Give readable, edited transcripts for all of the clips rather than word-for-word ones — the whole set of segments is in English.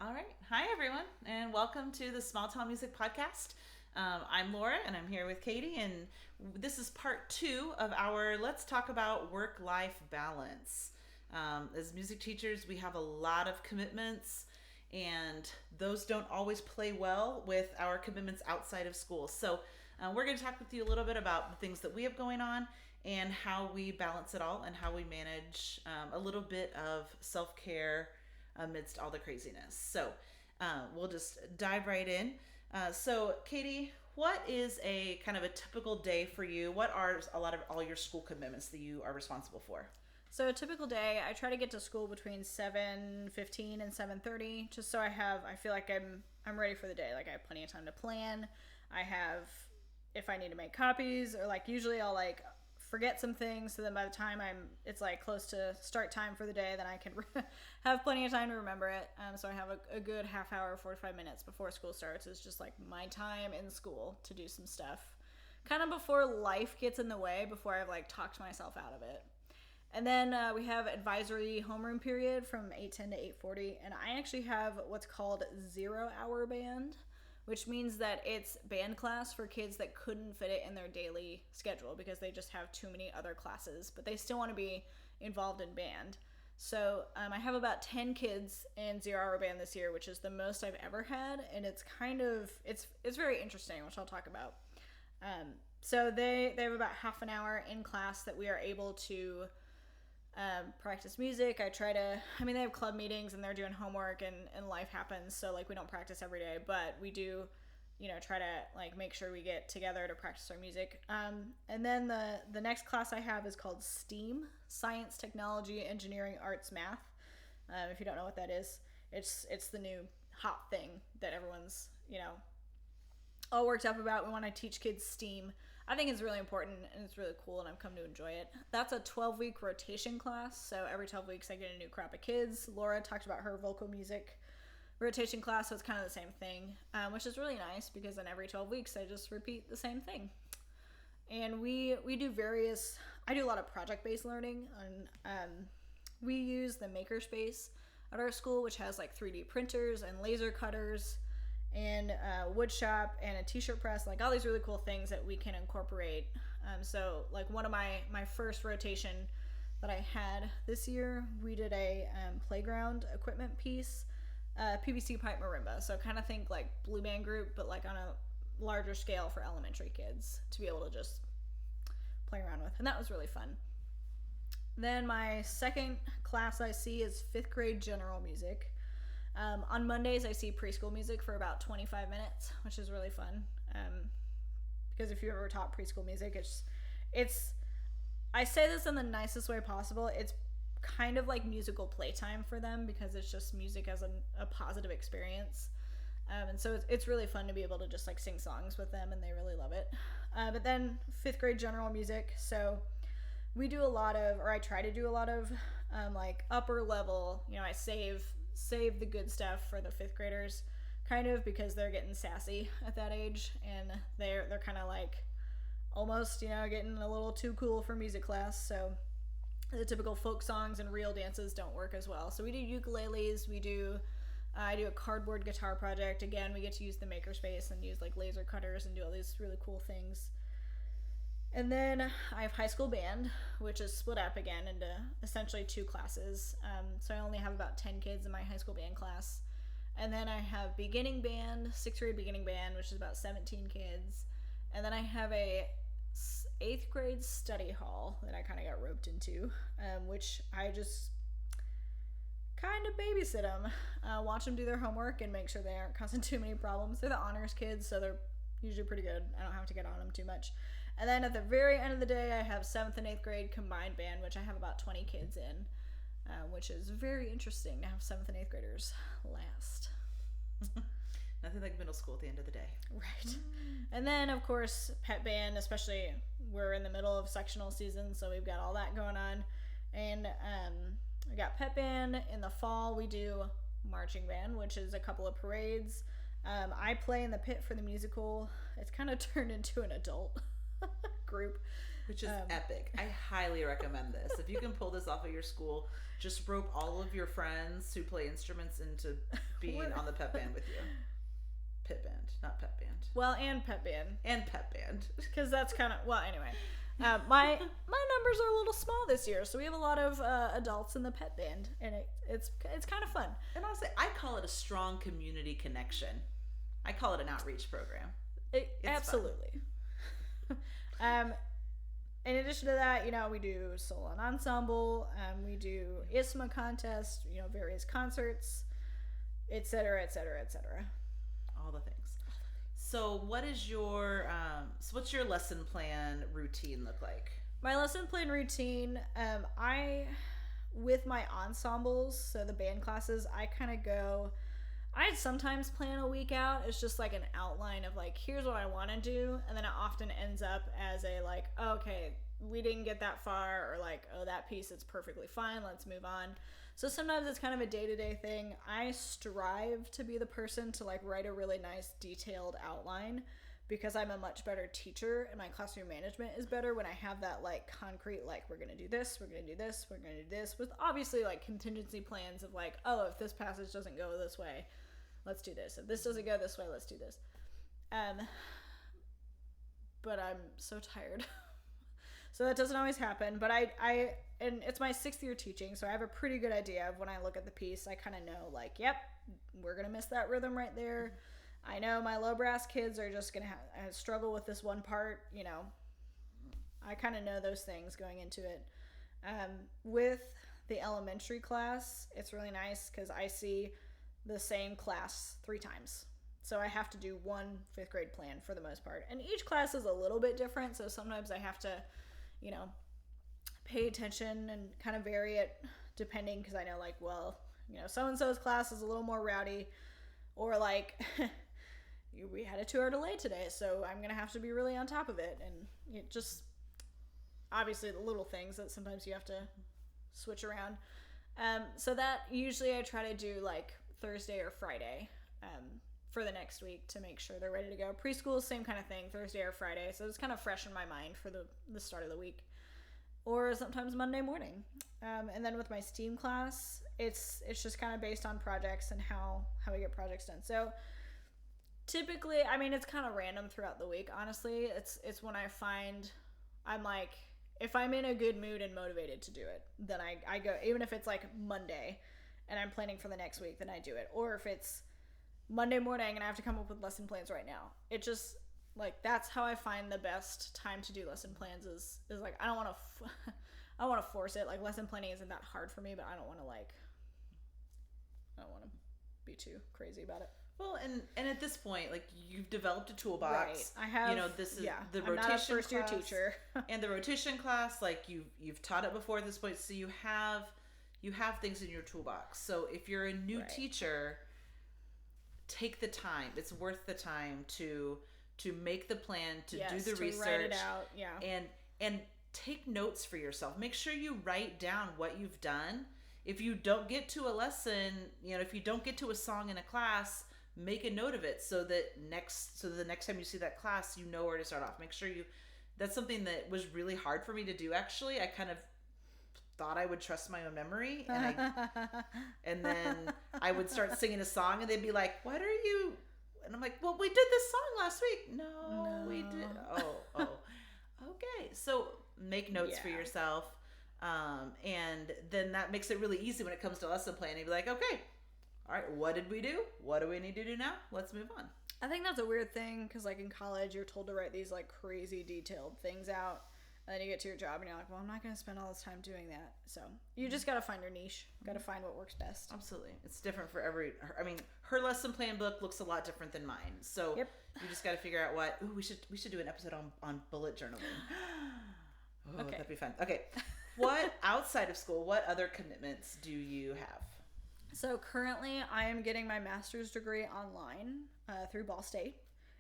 All right. Hi, everyone, and welcome to the Small Town Music Podcast. I'm Laura, and I'm here with Katie, and this is part two of our Let's Talk About Work-Life Balance. As music teachers, we have a lot of commitments, and those don't always play well with our commitments outside of school. So, we're going to talk with you a little bit about the things that we have going on and how we balance it all and how we manage a little bit of self-care amidst all the craziness. So we'll just dive right in. So, Katie, what is a kind of a typical day for you? What are a lot of all your school commitments that you are responsible for? So a typical day, I try to get to school between 7:15 and 7:30, just so I feel like I'm ready for the day. Like I have plenty of time to plan. I have, if I need to make copies, or like usually I'll like forget some things, so then by the time it's like close to start time for the day, then I can have plenty of time to remember it. So I have a good half hour, 45 minutes before school starts is just like my time in school to do some stuff, kind of before life gets in the way, before I've like talked myself out of it. And then we have advisory homeroom period from 8:10 to 8:40, and I actually have what's called 0-hour band, which means that it's band class for kids that couldn't fit it in their daily schedule because they just have too many other classes, but they still want to be involved in band. So I have about 10 kids in 0-hour band this year, which is the most I've ever had, and it's very interesting, which I'll talk about. So they have about half an hour in class that we are able to practice music. They have club meetings and they're doing homework and life happens. So like we don't practice every day, but we do, try to like make sure we get together to practice our music. And then the next class I have is called STEAM, Science, Technology, Engineering, Arts, Math. If you don't know what that is, it's the new hot thing that everyone's, all worked up about. We want to teach kids STEAM. I think it's really important and it's really cool, and I've come to enjoy it. That's a 12-week rotation class, so every 12 weeks I get a new crop of kids. Laura talked about her vocal music rotation class, so it's kind of the same thing, which is really nice because then every 12 weeks I just repeat the same thing. And we do I do a lot of project-based learning. We use the makerspace at our school, which has like 3D printers and laser cutters and wood shop and a t-shirt press, like all these really cool things that we can incorporate. So like one of my first rotation that I had this year, we did a playground equipment piece, PVC pipe marimba. So kind of think like blue band group, but like on a larger scale for elementary kids to be able to just play around with. And that was really fun. Then my second class I see is 5th grade general music. On Mondays, I see preschool music for about 25 minutes, which is really fun. Because if you ever taught preschool music, I say this in the nicest way possible. It's kind of like musical playtime for them because it's just music as a positive experience. And so it's really fun to be able to just like sing songs with them, and they really love it. But then 5th grade general music. So we do I try to do a lot of like upper level, I save the good stuff for the 5th graders, kind of because they're getting sassy at that age, and they're kind of like almost getting a little too cool for music class. So the typical folk songs and reel dances don't work as well. So we do ukuleles. I do a cardboard guitar project. Again, we get to use the makerspace and use like laser cutters and do all these really cool things. And then I have high school band, which is split up again into essentially 2 classes. So I only have about 10 kids in my high school band class. And then I have beginning band, 6th grade beginning band, which is about 17 kids. And then I have a 8th grade study hall that I kind of got roped into, which I just kind of babysit them, watch them do their homework and make sure they aren't causing too many problems. They're the honors kids, so they're usually pretty good. I don't have to get on them too much. And then at the very end of the day, I have 7th and 8th grade combined band, which I have about 20 kids in, which is very interesting to have 7th and 8th graders last. Nothing like middle school at the end of the day. Right. And then, of course, Pep Band, especially we're in the middle of sectional season, so we've got all that going on. And we got Pep Band. In the fall, we do marching band, which is a couple of parades. I play in the pit for the musical. It's kind of turned into an adult group. Which is epic. I highly recommend this. If you can pull this off at your school, just rope all of your friends who play instruments into being on the Pep Band with you. Pep Band, not Pep Band. Well, and Pep Band. And Pep Band. Because that's kind of, well, anyway. My numbers are a little small this year, so we have a lot of adults in the Pep Band, and it's kind of fun. And honestly, I call it a strong community connection. I call it an outreach program. Absolutely. In addition to that, we do solo and ensemble, we do ISMA contests, various concerts, etc., etc., etc. All the things. So what's your lesson plan routine look like? My lesson plan routine, with my ensembles, so the band classes, I sometimes plan a week out. It's just like an outline of like, here's what I want to do. And then it often ends up as a like, oh, okay, we didn't get that far, or like, oh, that piece, it's perfectly fine. Let's move on. So sometimes it's kind of a day-to-day thing. I strive to be the person to like write a really nice detailed outline, because I'm a much better teacher and my classroom management is better when I have that like concrete, like we're going to do this, we're going to do this, we're going to do this, with obviously like contingency plans of like, oh, if this passage doesn't go this way, let's do this. If this doesn't go this way, let's do this. But I'm so tired. So that doesn't always happen, but and it's my 6th year teaching, so I have a pretty good idea of when I look at the piece. I kind of know like, yep, we're going to miss that rhythm right there. I know my low brass kids are just going to struggle with this one part, I kind of know those things going into it. With the elementary class, it's really nice because I see the same class 3 times. So I have to do one 5th grade plan for the most part. And each class is a little bit different, so sometimes I have to, pay attention and kind of vary it depending, because I know like, well, so-and-so's class is a little more rowdy, or like we had a 2-hour delay today, so I'm going to have to be really on top of it. And it just, obviously the little things that sometimes you have to switch around. So that usually I try to do like Thursday or Friday for the next week to make sure they're ready to go. Preschool, same kind of thing, Thursday or Friday. So it's kind of fresh in my mind for the start of the week. Or sometimes Monday morning. And then with my STEAM class, it's just kind of based on projects and how we get projects done. So typically, I mean, it's kind of random throughout the week, honestly. It's when I find I'm like, if I'm in a good mood and motivated to do it, then I go. Even if it's like Monday and I'm planning for the next week, then I do it. Or if it's Monday morning and I have to come up with lesson plans right now. It just, like, that's how I find the best time to do lesson plans is like, I don't want to force it. Like, lesson planning isn't that hard for me, but I don't want to be too crazy about it. Well, and at this point, like, you've developed a toolbox. Right. I have. This is the I'm rotation not a first-year class, teacher. and the rotation class, like, you've taught it before at this point, so you have things in your toolbox. So if you're a new teacher, take the time. It's worth the time to make the plan, to do the research, write it out, and take notes for yourself. Make sure you write down what you've done. If you don't get to a lesson, if you don't get to a song in a class, make a note of it so that the next time you see that class, you know where to start off. Make sure that's something that was really hard for me to do, actually. I kind of thought I would trust my own memory, and then I would start singing a song and they'd be like, "What are you?" And I'm like, "Well, we did this song last week." No, we did. Oh. Okay. So make notes for yourself. And then that makes it really easy when it comes to lesson planning. You'd be like, okay, all right, what did we do? What do we need to do now? Let's move on. I think that's a weird thing because, like, in college, you're told to write these, like, crazy detailed things out. And then you get to your job and you're like, well, I'm not going to spend all this time doing that. So you just got to find your niche. Got to find what works best. Absolutely. It's different for her lesson plan book looks a lot different than mine. So you just got to figure out what, we should do an episode on bullet journaling. Okay. That'd be fun. Okay. What, outside of school, what other commitments do you have? So currently I am getting my master's degree online through Ball State.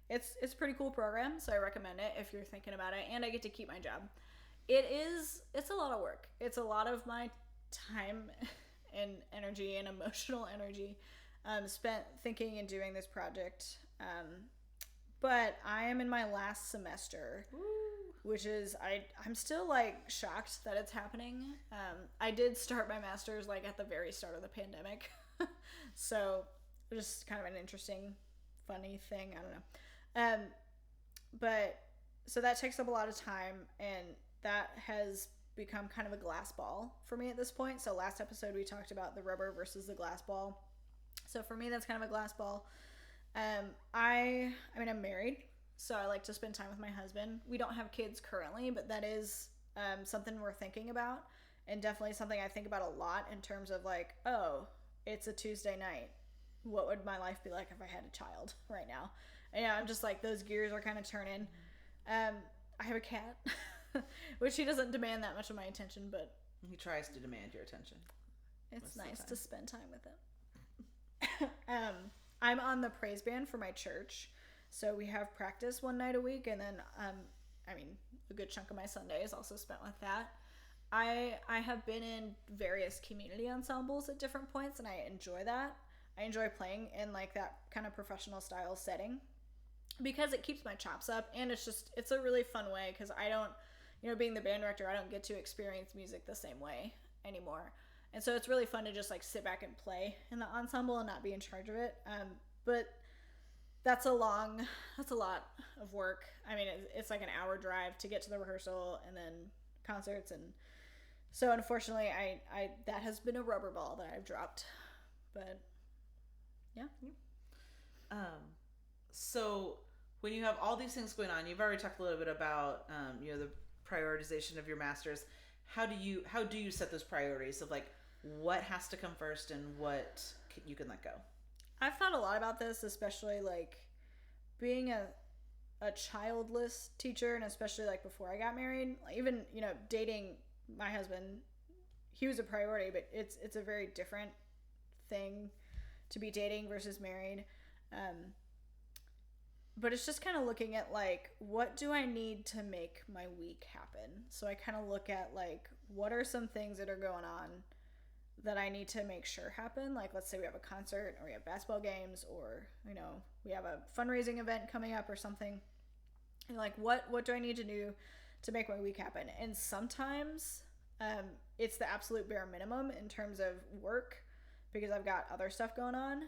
It's a pretty cool program, so I recommend it if you're thinking about it, and I get to keep my job. It's a lot of work. It's a lot of my time and energy and emotional energy spent thinking and doing this project. But I am in my last semester. which is I'm still like shocked that it's happening. I did start my master's like at the very start of the pandemic, so just kind of an interesting, funny thing. I don't know, but so that takes up a lot of time, and that has become kind of a glass ball for me at this point. So last episode we talked about the rubber versus the glass ball. So for me, that's kind of a glass ball. I mean, I'm married, so I like to spend time with my husband. We don't have kids currently, but that is something we're thinking about, and definitely something I think about a lot in terms of like, oh, it's a Tuesday night. What would my life be like if I had a child right now? And yeah, I'm just like, those gears are kind of turning. I have a cat, which he doesn't demand that much of my attention, but he tries to demand your attention. It's nice to spend time with him. I'm on the praise band for my church, so we have practice one night a week, and then I mean, a good chunk of my Sunday is also spent with that. I have been in various community ensembles at different points, and I enjoy that. I enjoy playing in like that kind of professional style setting because it keeps my chops up, and it's a really fun way, because I don't, being the band director, I don't get to experience music the same way anymore. And so it's really fun to just like sit back and play in the ensemble and not be in charge of it. But that's a lot of work. I mean, it's like an hour drive to get to the rehearsal and then concerts. And so unfortunately, I that has been a rubber ball that I've dropped. But yeah. So when you have all these things going on, you've already talked a little bit about, the prioritization of your masters. How do you set those priorities of like what has to come first and what you can let go? I've thought a lot about this, especially like being a childless teacher, and especially like before I got married, even, dating my husband, he was a priority, but it's a very different thing to be dating versus married. But it's just kind of looking at like, what do I need to make my week happen? So I kind of look at like, what are some things that are going on that I need to make sure happen? Like, let's say we have a concert, or we have basketball games, or, we have a fundraising event coming up or something. And like, what do I need to do to make my week happen? And sometimes it's the absolute bare minimum in terms of work, because I've got other stuff going on.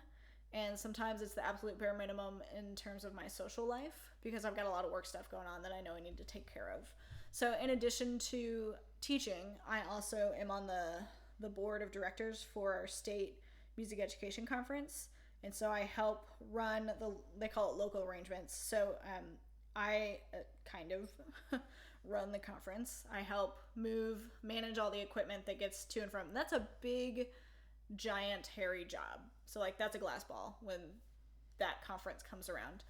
And sometimes it's the absolute bare minimum in terms of my social life, because I've got a lot of work stuff going on that I know I need to take care of. So in addition to teaching, I also am on the board of directors for our state music education conference. And so I help run they call it local arrangements. So I kind of run the conference. I help manage all the equipment that gets to and from. That's a big, giant, hairy job. So like, that's a glass ball when that conference comes around.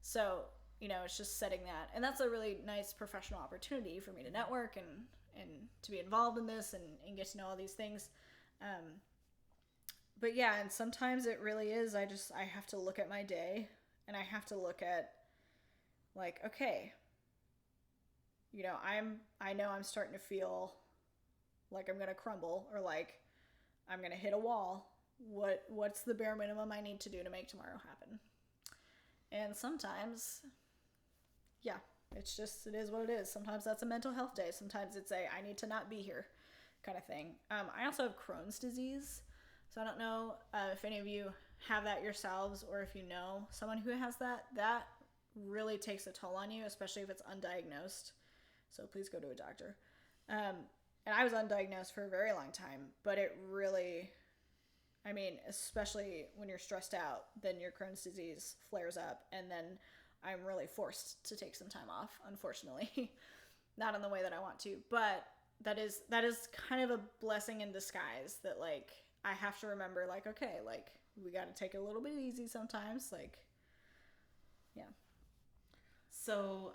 So, it's just setting that. And that's a really nice professional opportunity for me to network and to be involved in this and get to know all these things. But yeah, and sometimes it really is, I have to look at my day, and I have to look at like, okay, I know I'm starting to feel like I'm going to crumble, or like I'm going to hit a wall. What's the bare minimum I need to do to make tomorrow happen? And sometimes, yeah, it is what it is. Sometimes that's a mental health day. Sometimes it's I need to not be here kind of thing. I also have Crohn's disease. So I don't know if any of you have that yourselves, or if you know someone who has that. That really takes a toll on you, especially if it's undiagnosed. So please go to a doctor. And I was undiagnosed for a very long time, but it really, especially when you're stressed out, then your Crohn's disease flares up, and then I'm really forced to take some time off, unfortunately. Not in the way that I want to, but that is kind of a blessing in disguise, that like, I have to remember like, okay, like we got to take it a little bit easy sometimes. Like, yeah. So,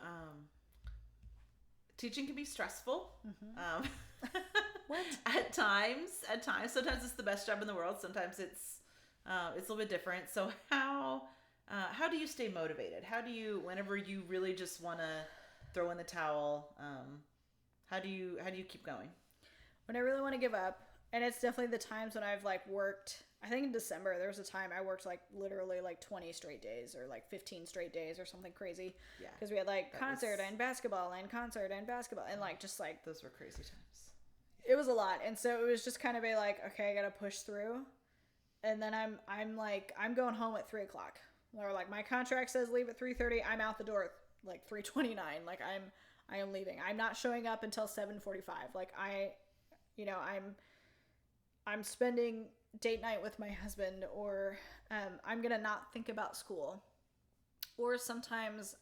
teaching can be stressful. Mm-hmm. What? At times, sometimes it's the best job in the world. Sometimes it's a little bit different. So how do you stay motivated? How do you, whenever you really just want to throw in the towel, how do you keep going? When I really want to give up, And it's definitely the times when I've like worked. I think in December there was a time I worked like literally like 20 straight days or like 15 straight days or something crazy. Yeah. Because we had like concert and basketball and concert and basketball and like just like those were crazy times. It was a lot, and so it was just kind of a like, okay, I gotta push through, and then I'm going home at 3:00, or like my contract says leave at 3:30. I'm out the door at like 3:29. Like I am leaving. I'm not showing up until 7:45. Like I'm spending date night with my husband, or I'm gonna not think about school, or sometimes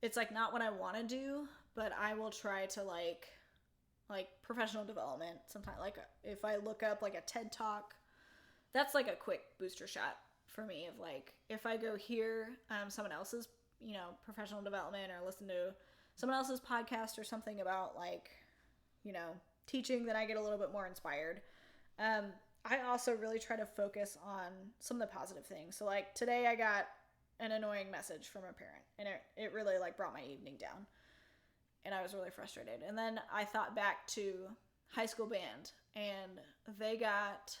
it's like not what I want to do, but I will try to like professional development sometimes. Like if I look up like a TED Talk, that's like a quick booster shot for me of like, if I go hear someone else's, professional development, or listen to someone else's podcast or something about like, teaching, then I get a little bit more inspired. I also really try to focus on some of the positive things. So like today I got an annoying message from a parent, and it really like brought my evening down. And I was really frustrated. And then I thought back to high school band, and they got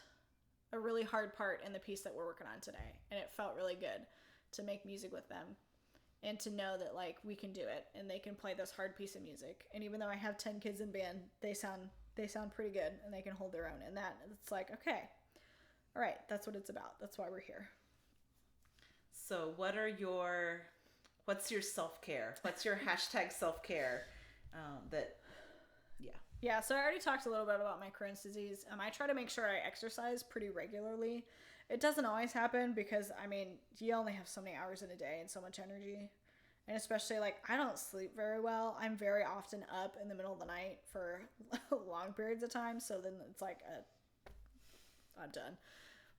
a really hard part in the piece that we're working on today. And it felt really good to make music with them and to know that like we can do it and they can play this hard piece of music. And even though I have 10 kids in band, they sound pretty good and they can hold their own. And that it's like, okay, all right, that's what it's about. That's why we're here. So what's your self-care? What's your hashtag self-care? Yeah, so I already talked a little bit about my Crohn's disease. I try to make sure I exercise pretty regularly. It doesn't always happen because, you only have so many hours in a day and so much energy. And especially, like, I don't sleep very well. I'm very often up in the middle of the night for long periods of time. So then it's like, I'm done.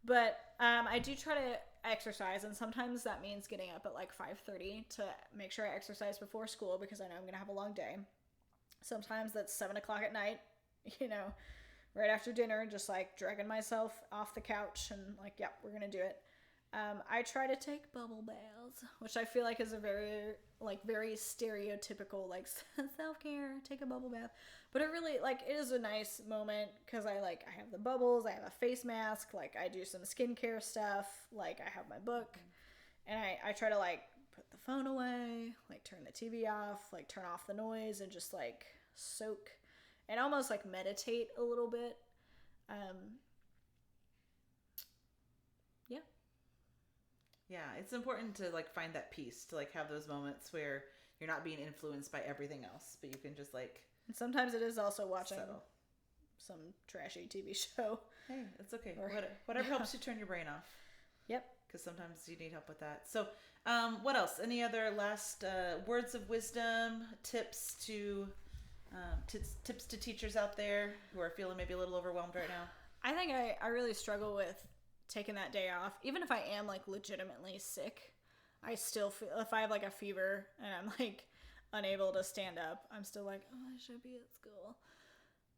But I do try to exercise, and sometimes that means getting up at like 5:30 to make sure I exercise before school because I know I'm going to have a long day. Sometimes that's 7:00 at night, right after dinner, just like dragging myself off the couch and like, yep, we're going to do it. I try to take bubble baths, which I feel like is a very stereotypical like self-care, take a bubble bath. But it really it is a nice moment because I have the bubbles, I have a face mask, like I do some skincare stuff, like I have my book, and I try to like put the phone away, like turn the TV off, like turn off the noise and just like soak and almost like meditate a little bit. Yeah, it's important to like find that peace, to like have those moments where you're not being influenced by everything else, but you can just like. And sometimes it is also watching some trashy TV show. Hey, it's okay. Whatever helps you turn your brain off. Yep. Because sometimes you need help with that. So, what else? Any other last words of wisdom, tips to teachers out there who are feeling maybe a little overwhelmed right now? I think I really struggle with taking that day off. Even if I am like legitimately sick, I still feel, if I have like a fever and I'm like unable to stand up, I'm still like, oh, I should be at school.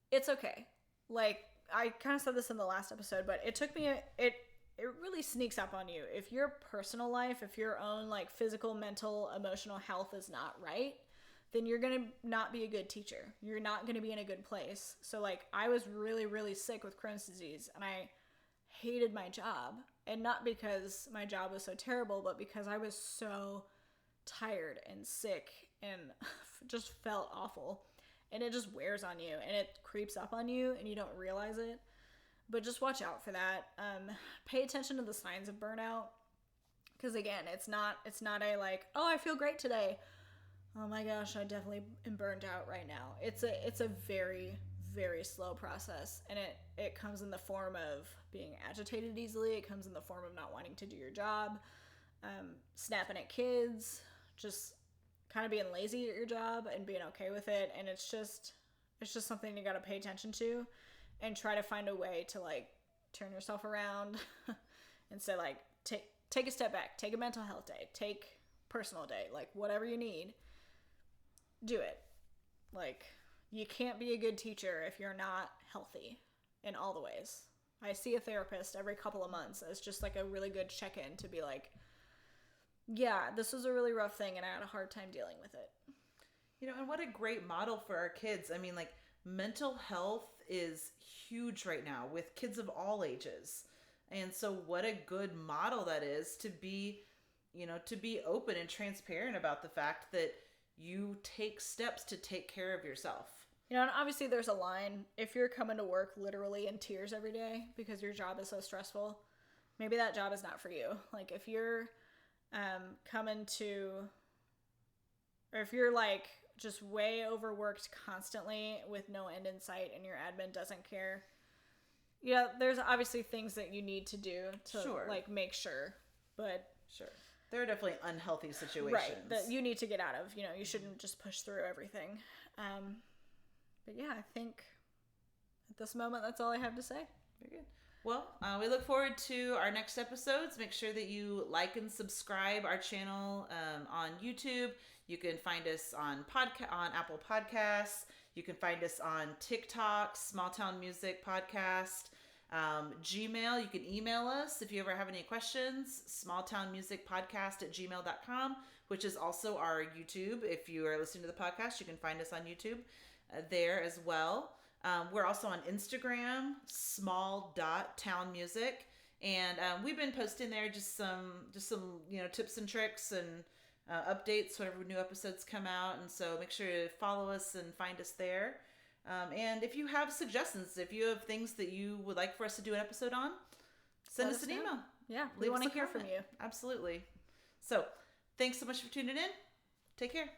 It's okay. Like I kind of said this in the last episode, but it took me it really sneaks up on you. If your personal life, if your own like physical, mental, emotional health is not right, then you're going to not be a good teacher. You're not going to be in a good place. So like I was really, really sick with Crohn's disease, and I hated my job. And not because my job was so terrible, but because I was so tired and sick and just felt awful. And it just wears on you and it creeps up on you and you don't realize it. But just watch out for that. Pay attention to the signs of burnout. Because again, it's not a like, oh, I feel great today. Oh my gosh, I definitely am burned out right now. It's a very, very slow process, and it comes in the form of being agitated easily. It comes in the form of not wanting to do your job, snapping at kids, just kind of being lazy at your job and being okay with it. And it's just something you got to pay attention to and try to find a way to like turn yourself around and say like take a step back, take a mental health day, take personal day, like whatever you need, do it. Like you can't be a good teacher if you're not healthy in all the ways. I see a therapist every couple of months as just like a really good check-in to be like, yeah, this was a really rough thing and I had a hard time dealing with it. And what a great model for our kids. I mean, like mental health is huge right now with kids of all ages. And so what a good model that is to be, to be open and transparent about the fact that you take steps to take care of yourself. And obviously there's a line. If you're coming to work literally in tears every day because your job is so stressful, maybe that job is not for you. Like if you're or if you're like just way overworked constantly with no end in sight and your admin doesn't care, there's obviously things that you need to do to like make sure. But sure, there are definitely unhealthy situations, right, that you need to get out of. You shouldn't just push through everything. But yeah, I think at this moment that's all I have to say. Very good. Well, we look forward to our next episodes. Make sure that you like and subscribe our channel on YouTube. You can find us on Apple Podcasts. You can find us on TikTok, Small Town Music Podcast. Gmail, you can email us if you ever have any questions, smalltownmusicpodcast@gmail.com, which is also our YouTube. If you are listening to the podcast, you can find us on YouTube there as well. We're also on Instagram, small.townmusic, and we've been posting there just some tips and tricks and updates whenever new episodes come out. And so make sure to follow us and find us there. And if you have suggestions, if you have things that you would like for us to do an episode on, send us an email. Yeah, we want to hear from you. Absolutely. So thanks so much for tuning in. Take care.